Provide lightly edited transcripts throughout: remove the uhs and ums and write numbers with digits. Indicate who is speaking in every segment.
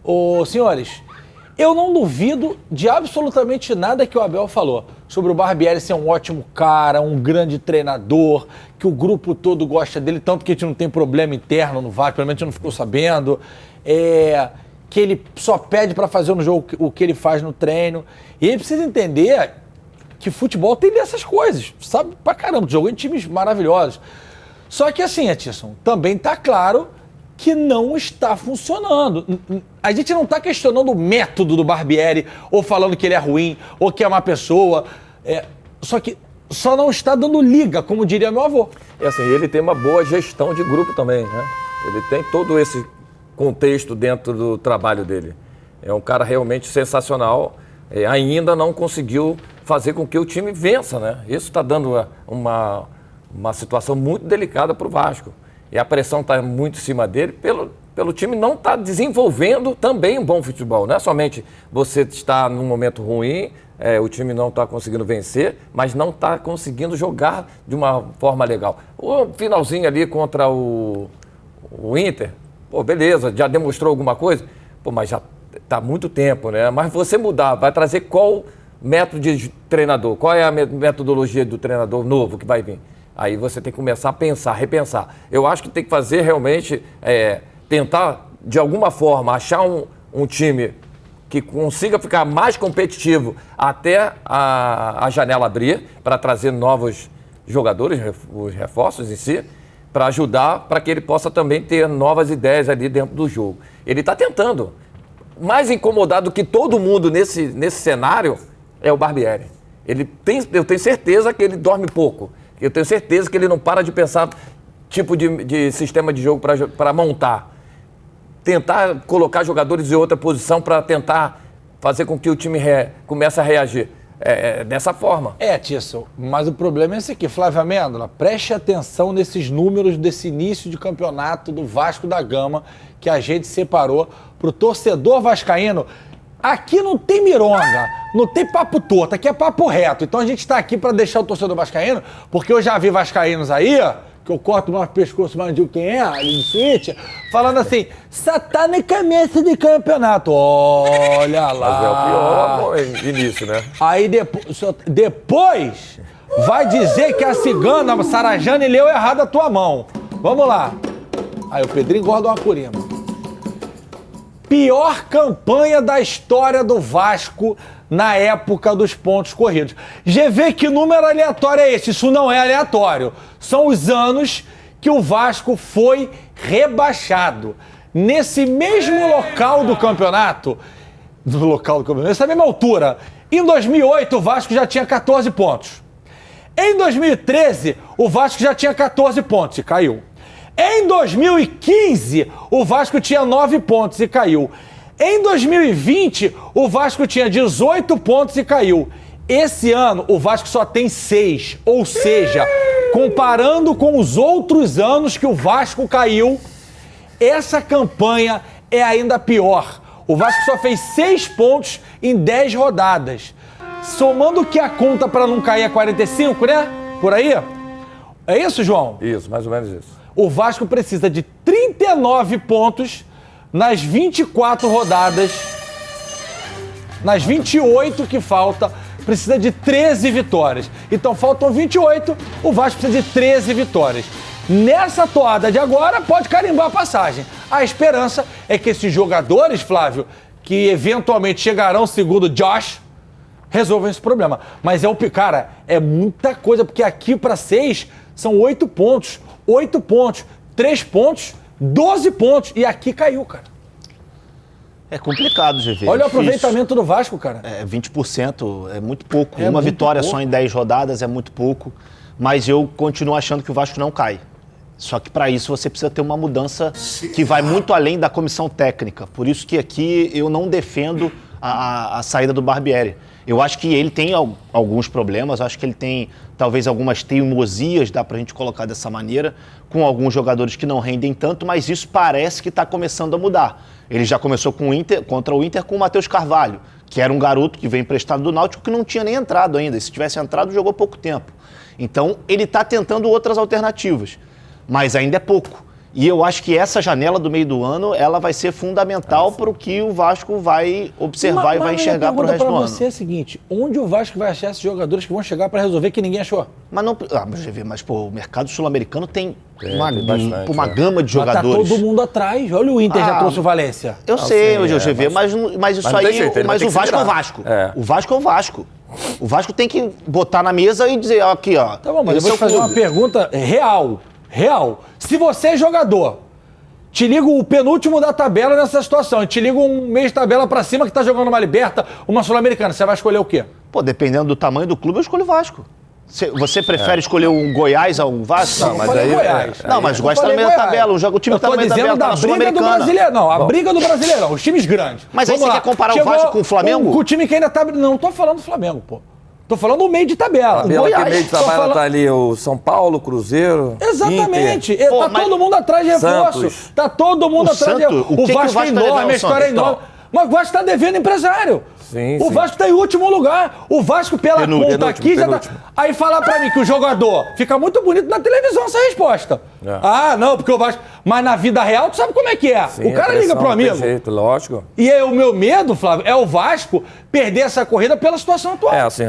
Speaker 1: Ô, senhores, eu não duvido de absolutamente nada que o Abel falou sobre o Barbieri ser um ótimo cara, um grande treinador, que o grupo todo gosta dele, tanto que a gente não tem problema interno no Vasco, pelo menos a gente não ficou sabendo, que ele só pede pra fazer no jogo o que ele faz no treino. E ele precisa entender que futebol tem dessas coisas, sabe? Pra caramba, jogou em times maravilhosos. Só que assim, Atisson, também tá claro que não está funcionando. A gente não está questionando o método do Barbieri, ou falando que ele é ruim, ou que é uma pessoa. Só que só não está dando liga, como diria meu avô.
Speaker 2: E assim, ele tem uma boa gestão de grupo também, né? Ele tem todo esse contexto dentro do trabalho dele. É um cara realmente sensacional. Ainda não conseguiu fazer com que o time vença, né? Isso está dando uma situação muito delicada para o Vasco. E a pressão está muito em cima dele pelo time não estar desenvolvendo também um bom futebol. Não é somente você estar num momento ruim, o time não está conseguindo vencer, mas não está conseguindo jogar de uma forma legal. O finalzinho ali contra o Inter, pô, beleza, já demonstrou alguma coisa? Pô, mas já está há muito tempo, né? Mas você mudar, vai trazer qual método de treinador? Qual é a metodologia do treinador novo que vai vir? Aí você tem que começar a pensar, repensar. Eu acho que tem que fazer realmente, tentar, de alguma forma, achar um time que consiga ficar mais competitivo até a janela abrir, para trazer novos jogadores, os reforços em si, para ajudar, para que ele possa também ter novas ideias ali dentro do jogo. Ele está tentando. Mais incomodado que todo mundo nesse cenário é o Barbieri. Eu tenho certeza que ele dorme pouco. Eu tenho certeza que ele não para de pensar tipo de sistema de jogo para montar. Tentar colocar jogadores em outra posição para tentar fazer com que o time comece a reagir. Dessa forma.
Speaker 1: Tisson, mas o problema é esse aqui. Flávio Amêndola, preste atenção nesses números desse início de campeonato do Vasco da Gama que a gente separou pro torcedor vascaíno. Aqui não tem mironga, não tem papo torto, aqui é papo reto. Então a gente está aqui para deixar o torcedor vascaíno, porque eu já vi vascaínos aí, que eu corto mais pescoço, mas não digo quem é, ali no Switch, falando assim, satana e cabeça de campeonato. Olha lá.
Speaker 2: Mas é o pior início, né?
Speaker 1: Aí depois vai dizer que a cigana, a Sarajane, leu errado a tua mão. Vamos lá. Aí o Pedrinho engorda uma curima. Pior campanha da história do Vasco na época dos pontos corridos. GV, que número aleatório é esse? Isso não é aleatório. São os anos que o Vasco foi rebaixado. Nesse mesmo local do campeonato, nessa mesma altura, em 2008 o Vasco já tinha 14 pontos. Em 2013 o Vasco já tinha 14 pontos e caiu. Em 2015, o Vasco tinha 9 pontos e caiu. Em 2020, o Vasco tinha 18 pontos e caiu. Esse ano, o Vasco só tem 6. Ou seja, comparando com os outros anos que o Vasco caiu, essa campanha é ainda pior. O Vasco só fez 6 pontos em 10 rodadas. Somando que a conta para não cair é 45, né? Por aí? É isso, João?
Speaker 2: Isso, mais ou menos isso.
Speaker 1: O Vasco precisa de 39 pontos nas 24 rodadas. Nas 28 que falta, precisa de 13 vitórias. Então faltam 28, o Vasco precisa de 13 vitórias. Nessa toada de agora, pode carimbar a passagem. A esperança é que esses jogadores, Flávio, que eventualmente chegarão, segundo Josh, resolvam esse problema. Mas cara, é muita coisa, porque aqui para 6 são 8 pontos. 8 pontos, 3 pontos, 12 pontos. E aqui caiu, cara.
Speaker 3: É complicado, GV.
Speaker 1: Olha o aproveitamento do Vasco, cara.
Speaker 3: 20% é muito pouco. Uma vitória só em 10 rodadas é muito pouco. Mas eu continuo achando que o Vasco não cai. Só que para isso você precisa ter uma mudança que vai muito além da comissão técnica. Por isso que aqui eu não defendo a saída do Barbieri. Eu acho que ele tem alguns problemas, acho que ele tem talvez algumas teimosias, dá pra gente colocar dessa maneira, com alguns jogadores que não rendem tanto, mas isso parece que está começando a mudar. Ele já começou contra o Inter com o Matheus Carvalho, que era um garoto que veio emprestado do Náutico que não tinha nem entrado ainda. Se tivesse entrado, jogou pouco tempo. Então, ele está tentando outras alternativas, mas ainda é pouco. E eu acho que essa janela do meio do ano, ela vai ser fundamental para o que o Vasco vai observar e vai enxergar para o resto do ano.
Speaker 1: Mas você é a seguinte, onde o Vasco vai achar esses jogadores que vão chegar para resolver que ninguém achou?
Speaker 3: Mas não... mas pô, o mercado sul-americano tem
Speaker 2: bastante,
Speaker 3: uma gama de jogadores.
Speaker 1: Mas tá todo mundo atrás. Olha o Inter já trouxe o Valência.
Speaker 3: Eu sei, o GV, mas isso aí... Mas o Vasco é o Vasco. O Vasco é o Vasco. O Vasco tem que botar na mesa e dizer, aqui, ó...
Speaker 1: Tá bom, mas eu vou te fazer uma pergunta real. Se você é jogador, te liga o penúltimo da tabela nessa situação, e te liga um meio de tabela pra cima que tá jogando uma Liberta, uma Sul-Americana, você vai escolher o quê?
Speaker 3: Pô, dependendo do tamanho do clube, eu escolho o Vasco. Você prefere escolher um Goiás ao Vasco?
Speaker 1: Não, mas aí... Goiás.
Speaker 3: Não, mas o Goiás tá no meio da tabela, o time tá no meio da tabela, tá na Sul-Americana.
Speaker 1: Não, a briga do Brasileirão, os times grandes.
Speaker 3: Mas aí você quer comparar o Vasco com o Flamengo?
Speaker 1: Com o time que ainda tá... Não tô falando do Flamengo, pô. Tô falando do meio de tabela.
Speaker 2: Que meio de tabela tá ali o São Paulo, Cruzeiro,
Speaker 1: Exatamente.
Speaker 2: Inter.
Speaker 1: Tá todo mundo atrás de reforço.
Speaker 2: Santos.
Speaker 1: Tá todo mundo atrás de reforço. O Vasco é enorme, a história é enorme. Mas o Vasco tá devendo empresário.
Speaker 2: Sim,
Speaker 1: o Vasco tá em último lugar. O Vasco, pela conta aqui, já tá... Aí falar pra mim que o jogador fica muito bonito na televisão essa resposta. Ah, não, porque o Vasco... Mas na vida real, tu sabe como é que é.
Speaker 2: Sim,
Speaker 1: o cara liga pro amigo.
Speaker 2: Perfeito, lógico.
Speaker 1: E o meu medo, Flávio, é o Vasco perder essa corrida pela situação atual.
Speaker 2: Assim,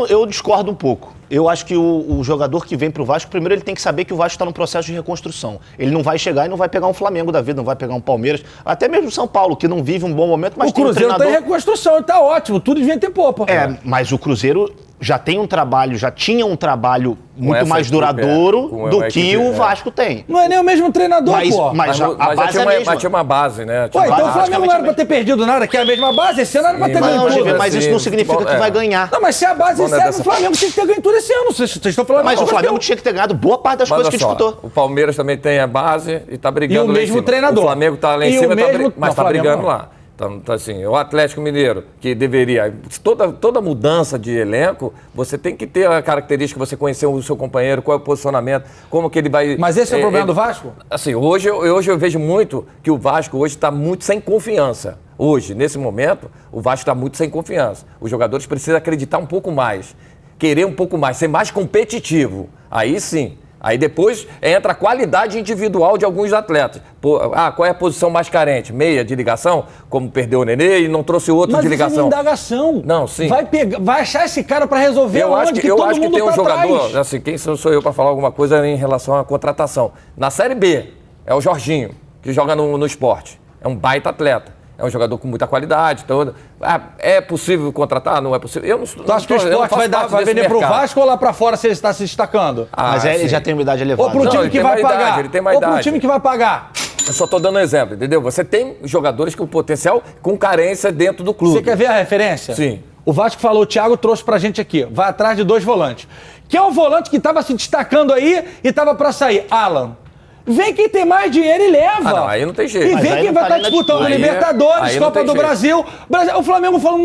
Speaker 3: eu discordo um pouco. Eu acho que o jogador que vem pro Vasco, primeiro ele tem que saber que o Vasco está num processo de reconstrução. Ele não vai chegar e não vai pegar um Flamengo da vida, não vai pegar um Palmeiras, até mesmo o São Paulo, que não vive um bom momento, mas tem um treinador...
Speaker 1: O Cruzeiro tá em reconstrução, ele tá ótimo, tudo devia ter popa.
Speaker 3: Mas o Cruzeiro já tinha um trabalho muito mais duradouro do que o Vasco tem.
Speaker 1: Não é nem o mesmo treinador, pô.
Speaker 3: Mas a base é a mesma.
Speaker 2: Mas tinha uma base, né?
Speaker 1: Ué, então o Flamengo não era pra ter perdido nada, que é a mesma base, esse ano era pra ter ganho tudo.
Speaker 3: Mas isso não significa que vai ganhar.
Speaker 1: Não, mas se a base serve, o Flamengo tinha que ter ganho tudo esse ano. Vocês estão falando...
Speaker 3: Mas o Flamengo tinha que ter ganhado boa parte das coisas que disputou.
Speaker 2: O Palmeiras também tem a base e tá brigando
Speaker 1: lá em cima. E o mesmo treinador.
Speaker 2: O Flamengo tá lá em cima, mas tá brigando lá. Então, assim, o Atlético Mineiro, que deveria... Toda mudança de elenco, você tem que ter a característica, você conhecer o seu companheiro, qual é o posicionamento, como que ele vai...
Speaker 1: Mas esse é o problema do Vasco?
Speaker 2: Assim, hoje eu vejo muito que o Vasco hoje está muito sem confiança. Hoje, nesse momento, o Vasco está muito sem confiança. Os jogadores precisam acreditar um pouco mais, querer um pouco mais, ser mais competitivo. Aí sim. Aí depois entra a qualidade individual de alguns atletas. Qual é a posição mais carente? Meia de ligação? Como perdeu o Nenê e não trouxe outro de ligação.
Speaker 1: Mas indagação.
Speaker 2: Não, sim.
Speaker 1: Vai achar esse cara para resolver
Speaker 2: eu acho que tem um jogador,
Speaker 1: atrás.
Speaker 2: assim, quem sou eu para falar alguma coisa em relação à contratação. Na Série B, é o Jorginho, que joga no Sport. É um baita atleta. É um jogador com muita qualidade. Então, é possível contratar? Não é possível? Eu não.
Speaker 1: Tu acha que o Sport vai vender pro Vasco ou lá pra fora se ele está se destacando?
Speaker 3: Mas ele já tem uma idade elevada.
Speaker 1: Ou pro time que vai pagar.
Speaker 2: Ele tem uma idade.
Speaker 1: Ou pro time que vai pagar.
Speaker 2: Eu só tô dando um exemplo, entendeu? Você tem jogadores com potencial, com carência dentro do clube.
Speaker 1: Você quer ver a referência?
Speaker 2: Sim.
Speaker 1: O Vasco falou, o Thiago trouxe pra gente aqui. Vai atrás de 2 volantes. Que é o volante que tava se destacando aí e tava pra sair. Alan. Vem quem tem mais dinheiro e leva.
Speaker 2: Não, aí não tem jeito.
Speaker 1: E vem quem vai estar disputando Libertadores, Copa do Brasil. O Flamengo falou,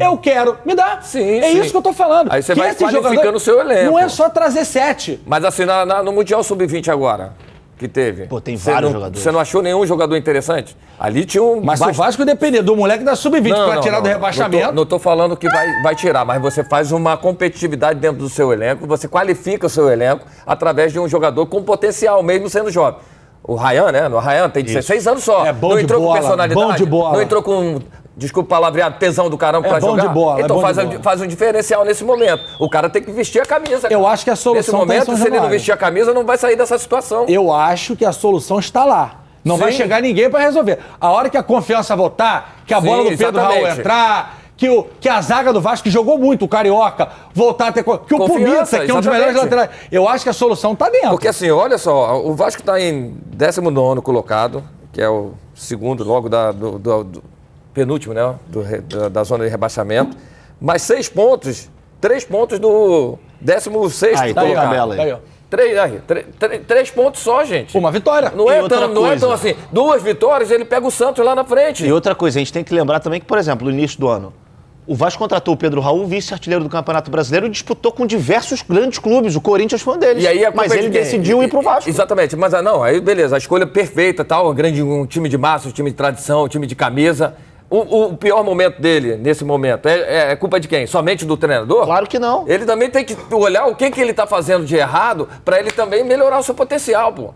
Speaker 1: eu quero. Me dá.
Speaker 2: Sim,
Speaker 1: isso que eu tô falando.
Speaker 2: Aí você vai qualificando o seu elenco.
Speaker 1: Não é só trazer 7.
Speaker 2: Mas assim, no Mundial Sub-20 agora, que teve.
Speaker 3: Pô, tem vários jogadores.
Speaker 2: Você não achou nenhum jogador interessante? Ali tinha um...
Speaker 1: Mas se o Vasco depender do moleque da Sub-20 pra tirar do rebaixamento...
Speaker 2: Não tô falando que vai tirar, mas você faz uma competitividade dentro do seu elenco, você qualifica o seu elenco através de um jogador com potencial, mesmo sendo jovem. O Ryan, né? O Ryan tem 16 anos só.
Speaker 1: É bom
Speaker 2: não
Speaker 1: de
Speaker 2: entrou
Speaker 1: bola,
Speaker 2: com personalidade.
Speaker 1: bom de bola.
Speaker 2: Não entrou com... Desculpa o palavreado, tesão do caramba pra jogar.
Speaker 1: De bola,
Speaker 2: então faz um diferencial nesse momento. O cara tem que vestir a camisa.
Speaker 1: Eu acho que a solução
Speaker 2: nesse momento, se ele não vestir a camisa, não vai sair dessa situação.
Speaker 1: Eu acho que a solução está lá. Não vai chegar ninguém para resolver. A hora que a confiança voltar, que a bola do Pedro Raul entrar, que a zaga do Vasco, que jogou muito, o Carioca, voltar a ter... Que o Pumitsa, que é um dos melhores laterais. Eu acho que a solução está dentro.
Speaker 2: Porque assim, olha só, o Vasco está em 19º colocado, que é o segundo logo do penúltimo, né? Da zona de rebaixamento. Mas 6 pontos, 3 pontos do 16º colocado.
Speaker 3: Aí, ó.
Speaker 2: 3 pontos só, gente.
Speaker 1: Uma vitória.
Speaker 2: Não é tão assim. 2 vitórias, ele pega o Santos lá na frente.
Speaker 3: E outra coisa, a gente tem que lembrar também que, por exemplo, no início do ano, o Vasco contratou o Pedro Raul, vice-artilheiro do Campeonato Brasileiro, e disputou com diversos grandes clubes. O Corinthians foi um deles.
Speaker 2: E aí
Speaker 3: mas ele decidiu ir pro Vasco.
Speaker 2: Exatamente. Mas não, aí beleza, a escolha perfeita, tal, um time de massa, um time de tradição, um time de camisa. O pior momento dele, nesse momento, é culpa de quem? Somente do treinador?
Speaker 3: Claro que não.
Speaker 2: Ele também tem que olhar o que ele está fazendo de errado para ele também melhorar o seu potencial, pô.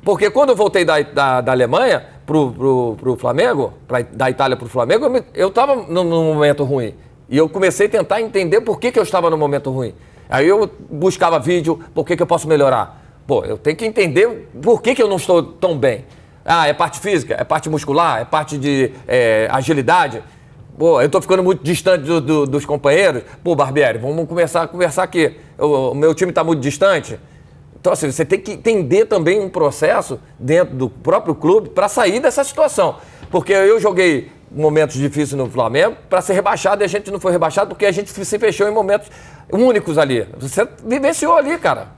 Speaker 2: Porque quando eu voltei da Alemanha pro Flamengo, da Itália pro Flamengo, eu estava num momento ruim. E eu comecei a tentar entender por que eu estava num momento ruim. Aí eu buscava vídeo, por que eu posso melhorar? Pô, eu tenho que entender por que eu não estou tão bem. Ah, é parte física, é parte muscular, é parte de agilidade. Pô, eu estou ficando muito distante dos companheiros. Pô, Barbieri, vamos começar a conversar aqui. O meu time está muito distante. Então, assim, você tem que entender também um processo dentro do próprio clube para sair dessa situação. Porque eu joguei momentos difíceis no Flamengo para ser rebaixado e a gente não foi rebaixado porque a gente se fechou em momentos únicos ali. Você vivenciou ali, cara.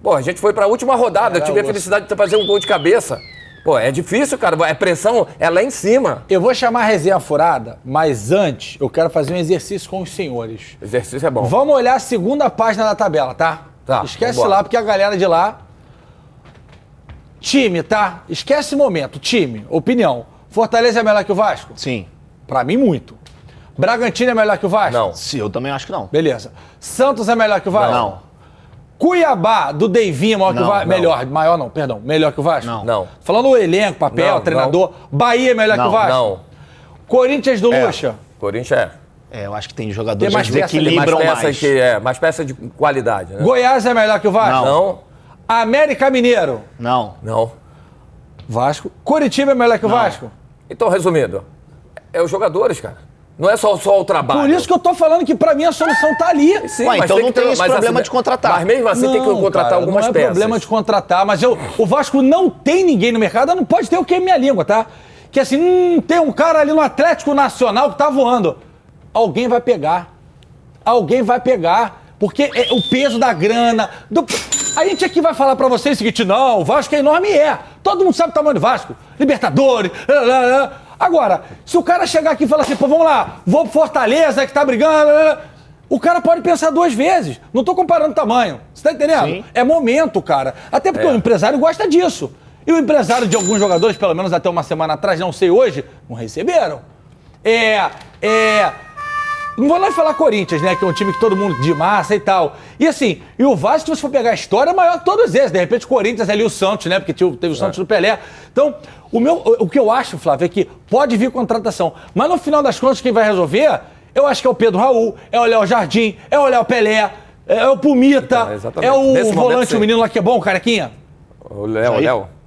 Speaker 2: Pô, a gente foi para a última rodada, eu tive a felicidade de fazer um gol de cabeça. Pô, é difícil, cara. A pressão é lá em cima.
Speaker 1: Eu vou chamar a resenha furada, mas antes eu quero fazer um exercício com os senhores.
Speaker 2: Exercício é bom.
Speaker 1: Vamos olhar a segunda página da tabela, tá?
Speaker 2: Tá.
Speaker 1: Esquece
Speaker 2: Vambora.
Speaker 1: lá, porque a galera de lá... Time, tá? Esquece momento. Time, opinião. Fortaleza é melhor que o Vasco?
Speaker 3: Sim.
Speaker 1: Pra mim, muito. Bragantino é melhor que o Vasco?
Speaker 2: Não.
Speaker 3: Sim, eu também acho que não.
Speaker 1: Beleza. Santos é melhor que o Vasco?
Speaker 3: Não.
Speaker 1: Cuiabá, do Deivinho, é maior que o
Speaker 3: Não,
Speaker 1: Vasco?
Speaker 3: não.
Speaker 1: Melhor não, perdão. Melhor que o Vasco?
Speaker 3: Não.
Speaker 2: Não.
Speaker 1: Falando o elenco, papel,
Speaker 2: Não,
Speaker 1: treinador. Bahia é melhor que o
Speaker 3: Não,
Speaker 1: Vasco?
Speaker 2: Não.
Speaker 1: Corinthians do Lucha?
Speaker 2: Corinthians
Speaker 3: Eu acho que tem jogadores
Speaker 1: Tem mais
Speaker 3: que
Speaker 1: peça ali,
Speaker 3: desequilibram mais.
Speaker 2: mais peça de qualidade, né?
Speaker 1: Goiás é melhor que o Vasco?
Speaker 2: Não.
Speaker 1: América Mineiro?
Speaker 3: Não.
Speaker 2: Não.
Speaker 1: Vasco. Curitiba é melhor que o Vasco?
Speaker 2: Então, resumindo, é os jogadores, cara. Não é só o trabalho.
Speaker 1: Por isso que eu tô falando que pra mim a solução tá ali.
Speaker 2: Sim,
Speaker 3: Ué,
Speaker 2: mas
Speaker 3: então
Speaker 2: tem
Speaker 3: não
Speaker 2: que ter-
Speaker 3: tem esse
Speaker 2: mas
Speaker 3: problema
Speaker 2: assim,
Speaker 3: de contratar.
Speaker 2: Mas mesmo assim tem que contratar
Speaker 1: cara,
Speaker 2: algumas
Speaker 1: não é
Speaker 2: peças.
Speaker 1: problema de contratar, mas o Vasco não tem ninguém no mercado, não pode ter o que é minha língua, tá? Que assim, tem um cara ali no Atlético Nacional que tá voando. Alguém vai pegar. Alguém vai pegar. Porque é o peso da grana. A gente aqui vai falar pra vocês o seguinte: não, o Vasco é enorme e é. Todo mundo sabe o tamanho do Vasco. Libertadores. Agora, se o cara chegar aqui e falar assim, pô, vamos lá, vou pro Fortaleza que tá brigando. O cara pode pensar duas vezes. Não tô comparando tamanho. Você tá entendendo?
Speaker 3: Sim.
Speaker 1: É momento, cara. Até porque o empresário gosta disso. E o empresário de alguns jogadores, pelo menos até uma semana atrás, não sei hoje, não receberam. Não vou lá falar Corinthians, né? Que é um time que todo mundo de massa e tal. E assim, e o Vasco, se você for pegar a história, é maior que todos eles. De repente, o Corinthians ali, o Santos, né? Porque teve o Santos do Pelé. Então, o que eu acho, Flávio, é que pode vir contratação. Mas no final das contas, quem vai resolver, eu acho que é o Pedro Raul, é o Léo Jardim, é o Léo Pelé, é o Pumita,
Speaker 2: exatamente.
Speaker 1: é o
Speaker 2: Nesse momento,
Speaker 1: volante,
Speaker 2: sim.
Speaker 1: o menino lá que é bom, o carequinha.
Speaker 2: O Léo.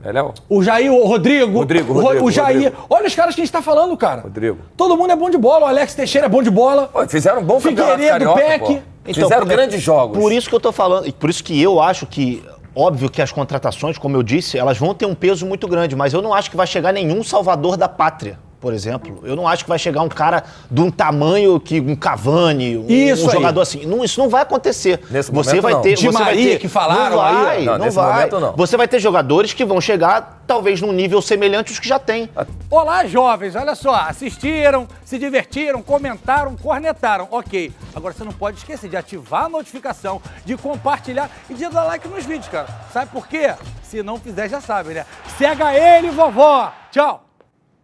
Speaker 2: É Léo?
Speaker 1: O Jair, o Rodrigo.
Speaker 2: Rodrigo,
Speaker 1: o Jair.
Speaker 2: Rodrigo.
Speaker 1: Olha os caras que a gente tá falando, cara.
Speaker 2: Rodrigo.
Speaker 1: Todo mundo é bom de bola. O Alex Teixeira é bom de bola.
Speaker 2: Pô, fizeram um bom campeonato
Speaker 1: Figueiredo,
Speaker 2: carioca,
Speaker 1: Peck.
Speaker 2: pô. Fizeram grandes jogos.
Speaker 3: Por isso que eu tô falando, e por isso que eu acho que, óbvio que as contratações, como eu disse, elas vão ter um peso muito grande, mas eu não acho que vai chegar nenhum salvador da pátria, por exemplo. Eu não acho que vai chegar um cara de um tamanho que um Cavani,
Speaker 1: Isso
Speaker 3: um
Speaker 1: aí.
Speaker 3: jogador assim. Não, isso não vai acontecer.
Speaker 2: Nesse
Speaker 3: você
Speaker 2: momento,
Speaker 3: vai
Speaker 2: não.
Speaker 3: ter,
Speaker 1: Di
Speaker 3: você vai
Speaker 1: Maria,
Speaker 3: ter
Speaker 1: que falaram
Speaker 3: não
Speaker 1: aí, ó.
Speaker 3: vai,
Speaker 2: Não,
Speaker 3: não
Speaker 2: nesse
Speaker 3: vai.
Speaker 2: momento, não.
Speaker 3: Você vai ter jogadores que vão chegar talvez num nível semelhante aos que já tem.
Speaker 1: Olá, jovens. Olha só. Assistiram, se divertiram, comentaram, cornetaram. Ok. Agora você não pode esquecer de ativar a notificação, de compartilhar e de dar like nos vídeos, cara. Sabe por quê? Se não fizer, já sabe, né? Cega ele, vovó. Tchau.